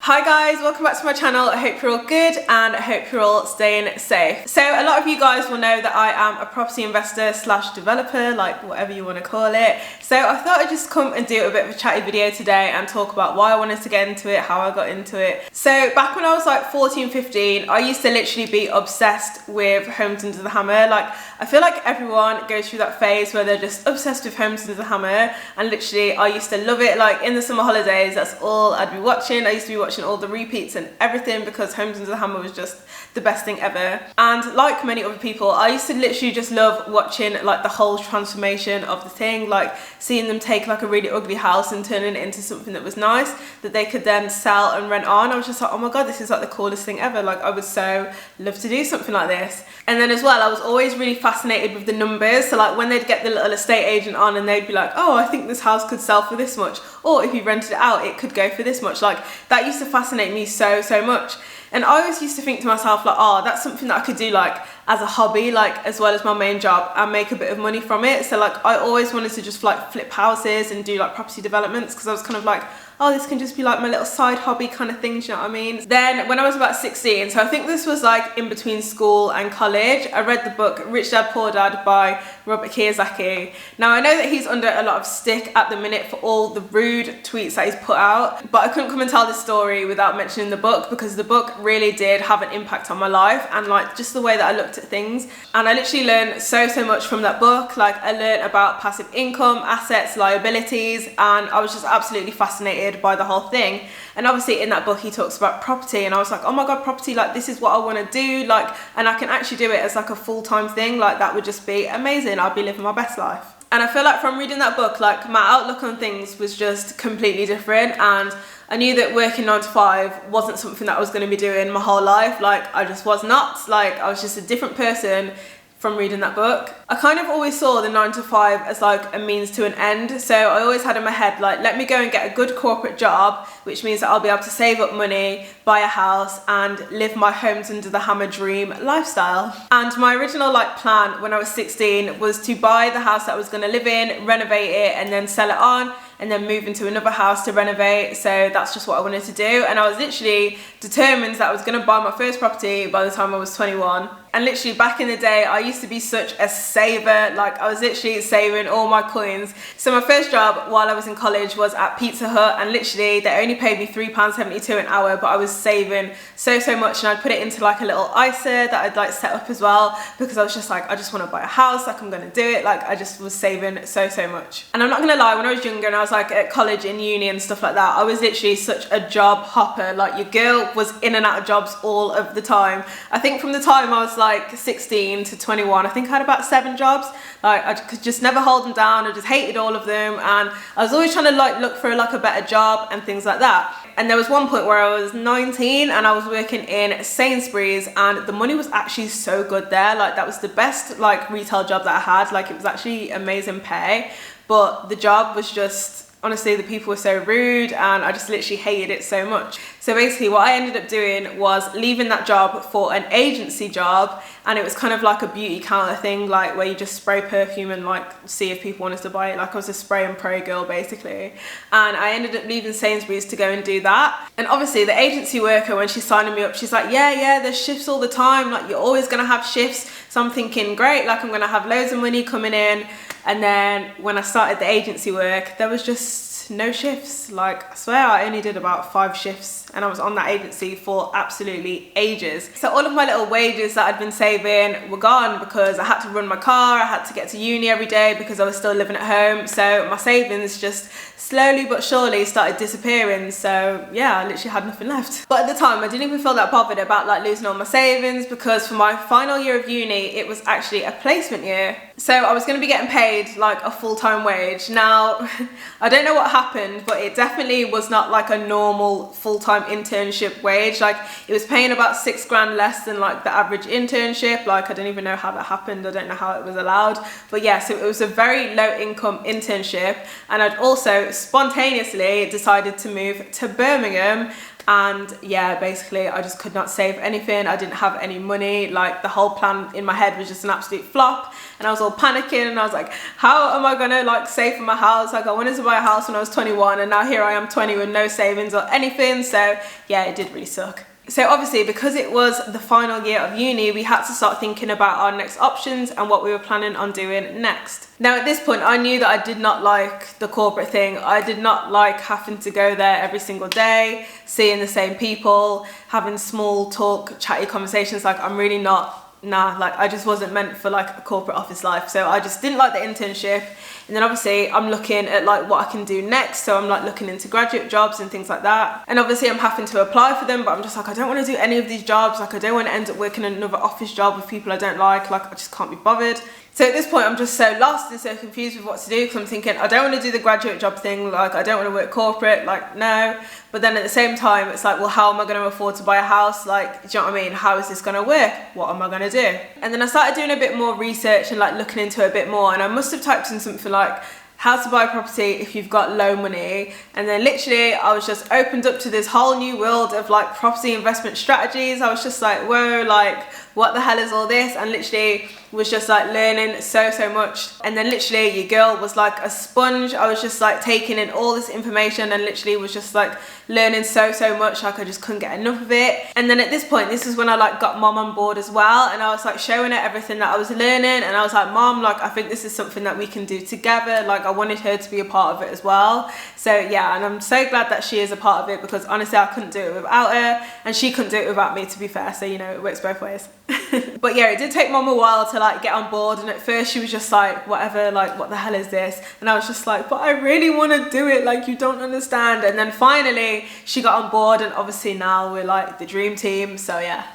Hi guys, welcome back to my channel. I hope you're all good and I hope you're all staying safe. So a lot of you guys will know that I am a property investor slash developer, like whatever you want to call it. So I thought I'd just come and do a bit of a chatty video today and talk about why I wanted to get into it, how I got into it. So back when I was like 14, 15, I used to literally be obsessed with Homes Under the Hammer. Like I feel like everyone goes through that phase where they're just obsessed with Homes Under the Hammer, and literally I used to love it. Like in the summer holidays, that's all I'd be watching. I used to be watching all the repeats and everything because Homes Under the Hammer was just the best thing ever. And like many other people, I used to literally just love watching like the whole transformation of the thing, like seeing them take like a really ugly house and turning it into something that was nice that they could then sell and rent on. I was just like, oh my god, this is like the coolest thing ever. Like I would so love to do something like this. And then as well, I was always really fascinated with the numbers. So like when they'd get the little estate agent on and they'd be like, oh, I think this house could sell for this much, or if you rented it out it could go for this much. Like that used to fascinate me so much. And I always used to think to myself like, oh, that's something that I could do like as a hobby, like as well as my main job, and make a bit of money from it. So like I always wanted to just like flip houses and do like property developments, because I was kind of like, oh, this can just be like my little side hobby kind of thing, do you know what I mean? Then when I was about 16, so I think this was like in between school and college, I read the book Rich Dad Poor Dad by Robert Kiyosaki. Now I know that he's under a lot of stick at the minute for all the rude tweets that he's put out, but I couldn't come and tell this story without mentioning the book, because the book really did have an impact on my life and like just the way that I looked at things. And I literally learned so much from that book. Like I learned about passive income, assets, liabilities, and I was just absolutely fascinated by the whole thing. And obviously in that book he talks about property, and I was like, oh my god, property, like this is what I want to do, like, and I can actually do it as like a full-time thing. Like that would just be amazing. I'll be living my best life. And I feel like from reading that book, like my outlook on things was just completely different, and I knew that working 9 to 5 wasn't something that I was going to be doing my whole life. Like I just was not. Like I was just a different person from reading that book. I kind of always saw the 9 to 5 as like a means to an end. So I always had in my head like, let me go and get a good corporate job, which means that I'll be able to save up money, buy a house, and live my Homes Under the Hammer dream lifestyle. And my original like plan when I was 16 was to buy the house that I was going to live in, renovate it, and then sell it on, and then move into another house to renovate. So that's just what I wanted to do. And I was literally determined that I was going to buy my first property by the time I was 21. And literally back in the day, I used to be such a saver. Like I was literally saving all my coins. So my first job while I was in college was at Pizza Hut, and literally they only paid me £3.72 an hour, but I was saving so much. And I'd put it into like a little ISA that I'd like set up as well, because I was just like, I just want to buy a house, like I'm going to do it. Like I just was saving so much. And I'm not going to lie, when I was younger and I was like at college and uni and stuff like that, I was literally such a job hopper. Like your girl was in and out of jobs all of the time. I think from the time I was like 16 to 21, I think I had about 7 jobs. Like I could just never hold them down. I just hated all of them, and I was always trying to like look for like a better job and things like that. And there was one point where I was 19 and I was working in Sainsbury's, and the money was actually so good there. Like that was the best like retail job that I had. Like it was actually amazing pay, but the job was just, honestly, the people were so rude, and I just literally hated it so much. So basically what I ended up doing was leaving that job for an agency job, and it was kind of like a beauty counter thing, like where you just spray perfume and like see if people wanted to buy it. Like I was a spray and pray girl basically. And I ended up leaving Sainsbury's to go and do that. And obviously the agency worker, when she's signing me up, she's like, yeah, there's shifts all the time, like you're always gonna have shifts. So I'm thinking, great, like I'm gonna have loads of money coming in. And then when I started the agency work, there was just no shifts. Like I swear I only did about 5 shifts, and I was on that agency for absolutely ages. So all of my little wages that I'd been saving were gone, because I had to run my car, I had to get to uni every day because I was still living at home. So my savings just slowly but surely started disappearing. So yeah, I literally had nothing left. But at the time I didn't even feel that bothered about like losing all my savings, because for my final year of uni it was actually a placement year. So I was going to be getting paid like a full-time wage. Now I don't know what happened, but it definitely was not like a normal full-time internship wage. Like it was paying about 6 grand less than like the average internship. Like I don't even know how that happened. I don't know how it was allowed, but yeah, so it was a very low income internship. And I'd also spontaneously decided to move to Birmingham, And yeah, basically I just could not save anything. I didn't have any money. Like the whole plan in my head was just an absolute flop, and I was all panicking, and I was like, how am I gonna like save for my house? Like I wanted to buy a house when I was 21, and now here I am 20 with no savings or anything. So yeah, it did really suck. So obviously, because it was the final year of uni, we had to start thinking about our next options and what we were planning on doing next. Now at this point, I knew that I did not like the corporate thing. I did not like having to go there every single day, seeing the same people, having small talk, chatty conversations. Like I'm really not, like I just wasn't meant for like a corporate office life. So I just didn't like the internship. And then obviously I'm looking at like what I can do next. So I'm like looking into graduate jobs and things like that. And obviously I'm having to apply for them, but I'm just like, I don't want to do any of these jobs. Like I don't want to end up working another office job with people I don't like. Like I just can't be bothered. So at this point, I'm just so lost and so confused with what to do, because I'm thinking, I don't want to do the graduate job thing, like I don't want to work corporate, like no. But then at the same time, it's like, well, how am I going to afford to buy a house? Like, do you know what I mean? How is this going to work? What am I going to do? And then I started doing a bit more research and like looking into it a bit more, and I must have typed in something like, how to buy a property if you've got low money. And then literally I was just opened up to this whole new world of like property investment strategies. I was just like, whoa, like what the hell is all this? And literally was just like learning so much. And then literally your girl was like a sponge. I was just like taking in all this information and literally was just like learning so much. Like I just couldn't get enough of it. And then at this point, this is when I like got mom on board as well, and I was like showing her everything that I was learning, and I was like, mom, like I think this is something that we can do together. Like I wanted her to be a part of it as well. So yeah, and I'm so glad that she is a part of it, because honestly I couldn't do it without her, and she couldn't do it without me, to be fair. So you know, it works both ways. But yeah, it did take mom a while to like get on board, and at first she was just like, whatever, like what the hell is this? And I was just like, but I really want to do it, like you don't understand. And then finally she got on board, and obviously now we're like the dream team. So yeah.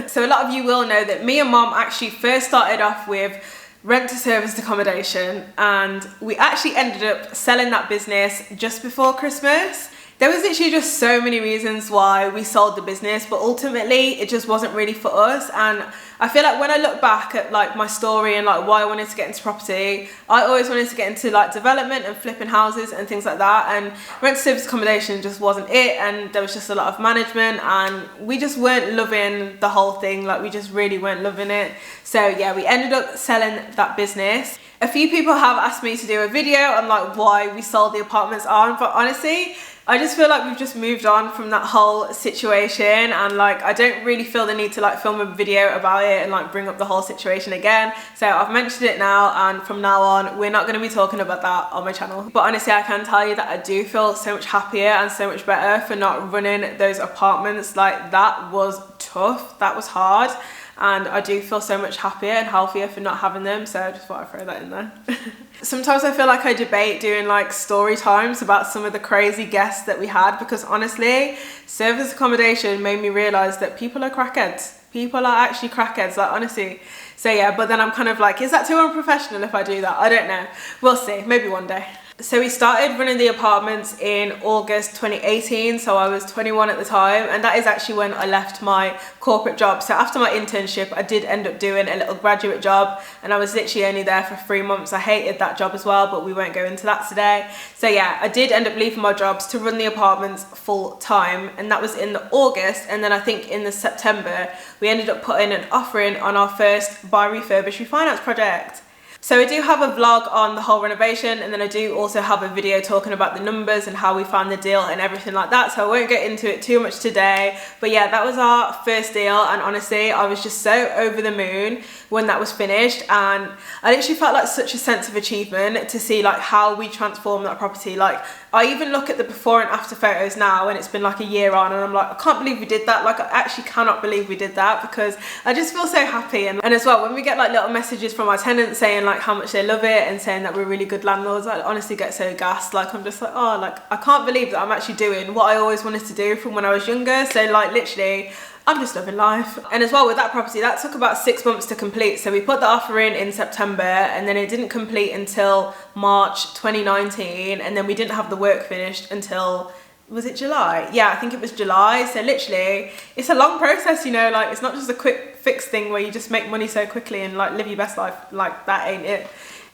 So a lot of you will know that me and mom actually first started off with rent to serviced accommodation, and we actually ended up selling that business just before Christmas. There was literally just so many reasons why we sold the business, but ultimately it just wasn't really for us. And I feel like when I look back at like my story and like why I wanted to get into property, I always wanted to get into like development and flipping houses and things like that, and rent to service accommodation just wasn't it. And there was just a lot of management, and we just weren't loving the whole thing. Like we just really weren't loving it. So yeah, we ended up selling that business. A few people have asked me to do a video on like why we sold the apartments on, but honestly I just feel like we've just moved on from that whole situation, and like I don't really feel the need to like film a video about it and like bring up the whole situation again. So I've mentioned it now, and from now on we're not going to be talking about that on my channel. But honestly, I can tell you that I do feel so much happier and so much better for not running those apartments. Like that was tough, that was hard, and I do feel so much happier and healthier for not having them. So I just thought I'd throw that in there. Sometimes I feel like I debate doing like story times about some of the crazy guests that we had, because honestly, service accommodation made me realise that people are crackheads. People are actually crackheads, like honestly. So yeah, but then I'm kind of like, is that too unprofessional if I do that? I don't know. We'll see, maybe one day. So we started running the apartments in August 2018, so I was 21 at the time, and that is actually when I left my corporate job. So after my internship, I did end up doing a little graduate job, and I was literally only there for 3 months. I hated that job as well, but we won't go into that today. So yeah, I did end up leaving my jobs to run the apartments full time, and that was in the August, and then I think in the September, we ended up putting an offer in on our first buy, refurbish, refinance project. So I do have a vlog on the whole renovation, and then I do also have a video talking about the numbers and how we found the deal and everything like that. So I won't get into it too much today. But yeah, that was our first deal, and honestly, I was just so over the moon when that was finished, and I literally felt like such a sense of achievement to see like how we transformed that property. Like I even look at the before and after photos now, and it's been like a year on, and I'm like, I can't believe we did that. Like I actually cannot believe we did that, because I just feel so happy. And as well, when we get like little messages from our tenants saying like how much they love it and saying that we're really good landlords, I honestly get so gassed. Like I'm just like, oh, like I can't believe that I'm actually doing what I always wanted to do from when I was younger. So like literally, I'm just loving life. And as well with that property, that took about 6 months to complete. So we put the offer in September, and then it didn't complete until March 2019, and then we didn't have the work finished until, was it July? Yeah, I think it was July. So literally, it's a long process, you know, like it's not just a quick fix thing where you just make money so quickly and like live your best life. Like that ain't it.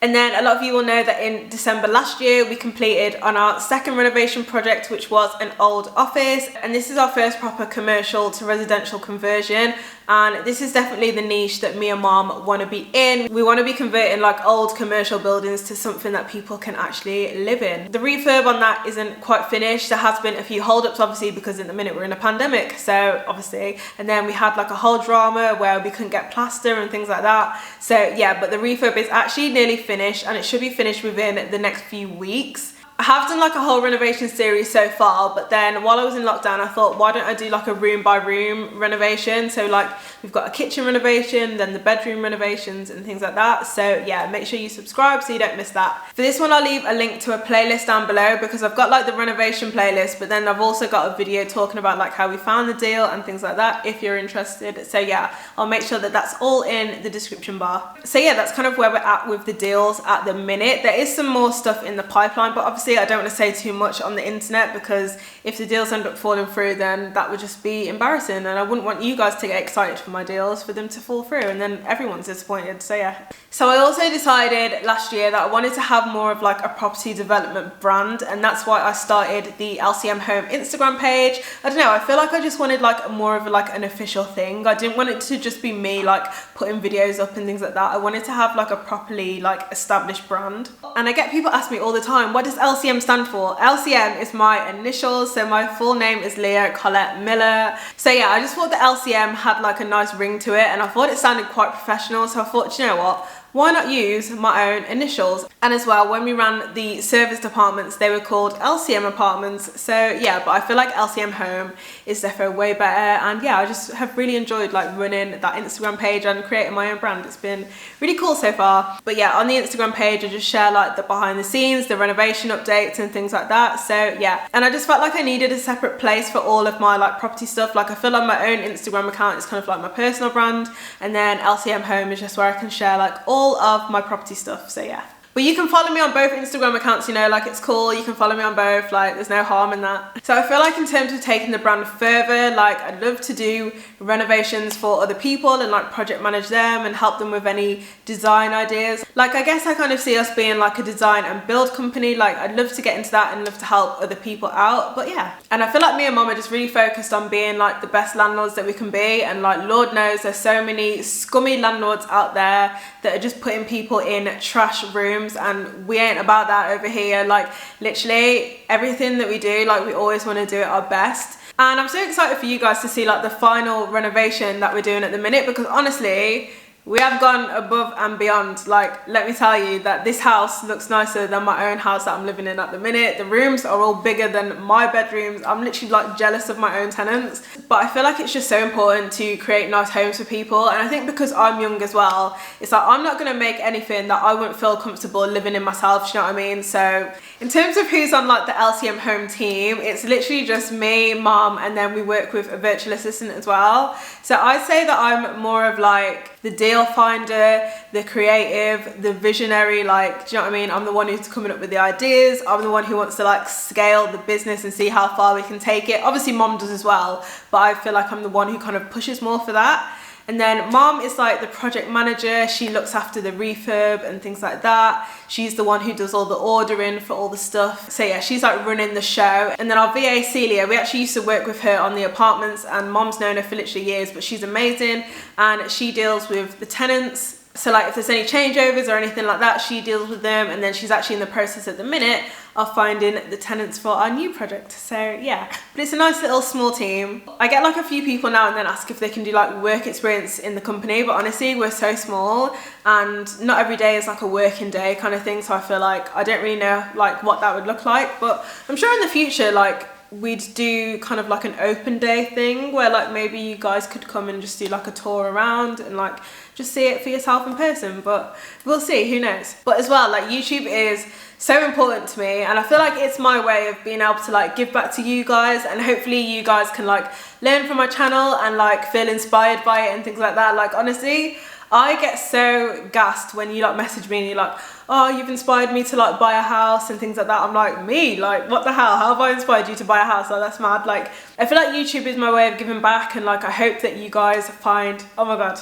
And then a lot of you will know that in December last year, we completed on our second renovation project, which was an old office. And this is our first proper commercial to residential conversion. And this is definitely the niche that me and Mom want to be in. We want to be converting like old commercial buildings to something that people can actually live in. The refurb on that isn't quite finished. There has been a few holdups, obviously, because in the minute we're in a pandemic. So obviously, and then we had like a whole drama where we couldn't get plaster and things like that. So yeah, but the refurb is actually nearly finished, and it should be finished within the next few weeks. I have done like a whole renovation series so far, but then while I was in lockdown, I thought, why don't I do like a room by room renovation? So like we've got a kitchen renovation, then the bedroom renovations and things like that. So yeah, make sure you subscribe so you don't miss that. For this one, I'll leave a link to a playlist down below, because I've got like the renovation playlist, but then I've also got a video talking about like how we found the deal and things like that, if you're interested. So yeah, I'll make sure that that's all in the description bar. So yeah, that's kind of where we're at with the deals at the minute. There is some more stuff in the pipeline, but obviously I don't want to say too much on the internet, because if the deals end up falling through, then that would just be embarrassing, and I wouldn't want you guys to get excited for my deals for them to fall through and then everyone's disappointed. So yeah. So I also decided last year that I wanted to have more of like a property development brand, and that's why I started the LCM Home Instagram page. I don't know, I feel like I just wanted like more of like an official thing. I didn't want it to just be me like putting videos up and things like that. I wanted to have like a properly like established brand. And I get people ask me all the time, what does LCM stand for? LCM is my initials, so my full name is Leah Colette Miller. So yeah, I just thought the LCM had like a nice ring to it, and I thought it sounded quite professional, so I thought, you know what, why not use my own initials? And as well, when we ran the service departments, they were called LCM apartments. So yeah, but I feel like LCM Home is definitely way better. And yeah, I just have really enjoyed like running that Instagram page and creating my own brand. It's been really cool so far. But yeah, on the Instagram page, I just share like the behind the scenes, the renovation updates and things like that. So yeah, and I just felt like I needed a separate place for all of my like property stuff. Like I feel like my own Instagram account is kind of like my personal brand, and then LCM Home is just where I can share like all of my property stuff. So yeah, but you can follow me on both Instagram accounts, you know, like it's cool, you can follow me on both, like there's no harm in that. So I feel like in terms of taking the brand further, like I'd love to do renovations for other people and like project manage them and help them with any design ideas. Like I guess I kind of see us being like a design and build company. Like I'd love to get into that and love to help other people out. But yeah, and I feel like me and Mom are just really focused on being like the best landlords that we can be, and like Lord knows there's so many scummy landlords out there that are just putting people in trash rooms, and we ain't about that over here. Like literally everything that we do, like we always want to do it our best. And I'm so excited for you guys to see like the final renovation that we're doing at the minute, because honestly, we have gone above and beyond. Like, let me tell you that this house looks nicer than my own house that I'm living in at the minute. The rooms are all bigger than my bedrooms. I'm literally like jealous of my own tenants. But I feel like it's just so important to create nice homes for people. And I think because I'm young as well, it's like I'm not gonna make anything that I wouldn't feel comfortable living in myself, you know what I mean? So in terms of who's on like the LCM Home team, it's literally just me, Mom, and then we work with a virtual assistant as well. So I'd say that I'm more of like the deal finder, the creative, the visionary, like, do you know what I mean? I'm the one who's coming up with the ideas. I'm the one who wants to like scale the business and see how far we can take it. Obviously Mom does as well, but I feel like I'm the one who kind of pushes more for that. And then Mom is like the project manager. She looks after the refurb and things like that. She's the one who does all the ordering for all the stuff. So yeah, she's like running the show. And then our VA Celia, we actually used to work with her on the apartments, and Mom's known her for literally years, but she's amazing. And she deals with the tenants. So like if there's any changeovers or anything like that, she deals with them. And then she's actually in the process at the minute of finding the tenants for our new project. So yeah, but it's a nice little small team. I get like a few people now and then ask if they can do like work experience in the company, but honestly we're so small and not every day is like a working day kind of thing. So I feel like I don't really know like what that would look like, but I'm sure in the future like we'd do kind of like an open day thing where like maybe you guys could come and just do like a tour around and like just see it for yourself in person, but we'll see, who knows. But as well, like YouTube is so important to me, and I feel like it's my way of being able to like give back to you guys, and hopefully you guys can like learn from my channel and like feel inspired by it and things like that. Like honestly, I get so gassed when you like message me and you're like, oh, you've inspired me to like buy a house and things like that. I'm like, me? Like, what the hell? How have I inspired you to buy a house? Like, that's mad. Like, I feel like YouTube is my way of giving back, and like I hope that you guys find, oh my god,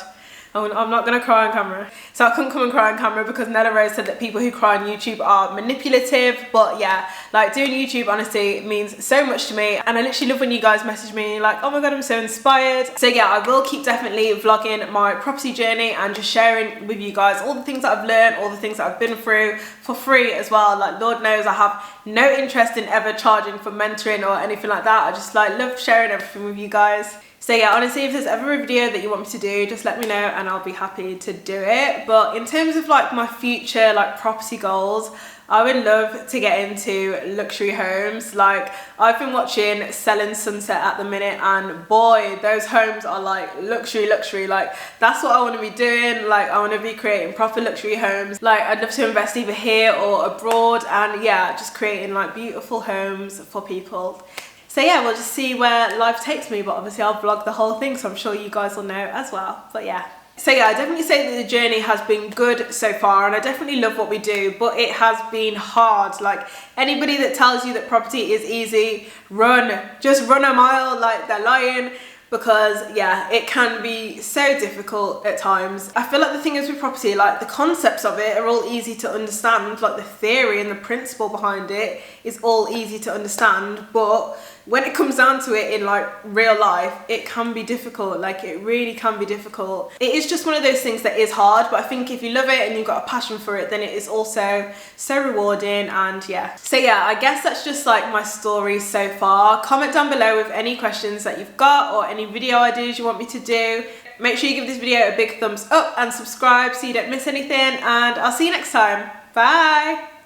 I'm not gonna cry on camera. So I couldn't come and cry on camera because Nella Rose said that people who cry on YouTube are manipulative. But yeah, like doing YouTube honestly means so much to me, and I literally love when you guys message me like, oh my god, I'm so inspired. So yeah, I will keep definitely vlogging my property journey and just sharing with you guys all the things that I've learned, all the things that I've been through for free as well. Like Lord knows I have no interest in ever charging for mentoring or anything like that. I just like love sharing everything with you guys. So yeah, honestly, if there's ever a video that you want me to do, just let me know and I'll be happy to do it. But in terms of like my future like property goals, I would love to get into luxury homes. Like I've been watching Selling Sunset at the minute, and boy, those homes are like luxury. Like that's what I want to be doing. Like I want to be creating proper luxury homes. Like I'd love to invest either here or abroad, and yeah, just creating like beautiful homes for people. So yeah, we'll just see where life takes me, but obviously I'll vlog the whole thing, so I'm sure you guys will know as well. But yeah. So yeah, I definitely say that the journey has been good so far, and I definitely love what we do, but it has been hard. Like anybody that tells you that property is easy, just run a mile, like they're lying. Because yeah, it can be so difficult at times. I feel like the thing is with property, like the concepts of it are all easy to understand, like the theory and the principle behind it is all easy to understand, but when it comes down to it in like real life, it can be difficult. Like it really can be difficult. It is just one of those things that is hard, but I think if you love it and you've got a passion for it, then it is also so rewarding. And yeah, so yeah, I guess that's just like my story so far. Comment down below with any questions that you've got or any video ideas you want me to do. Make sure you give this video a big thumbs up and subscribe so you don't miss anything, and I'll see you next time. Bye.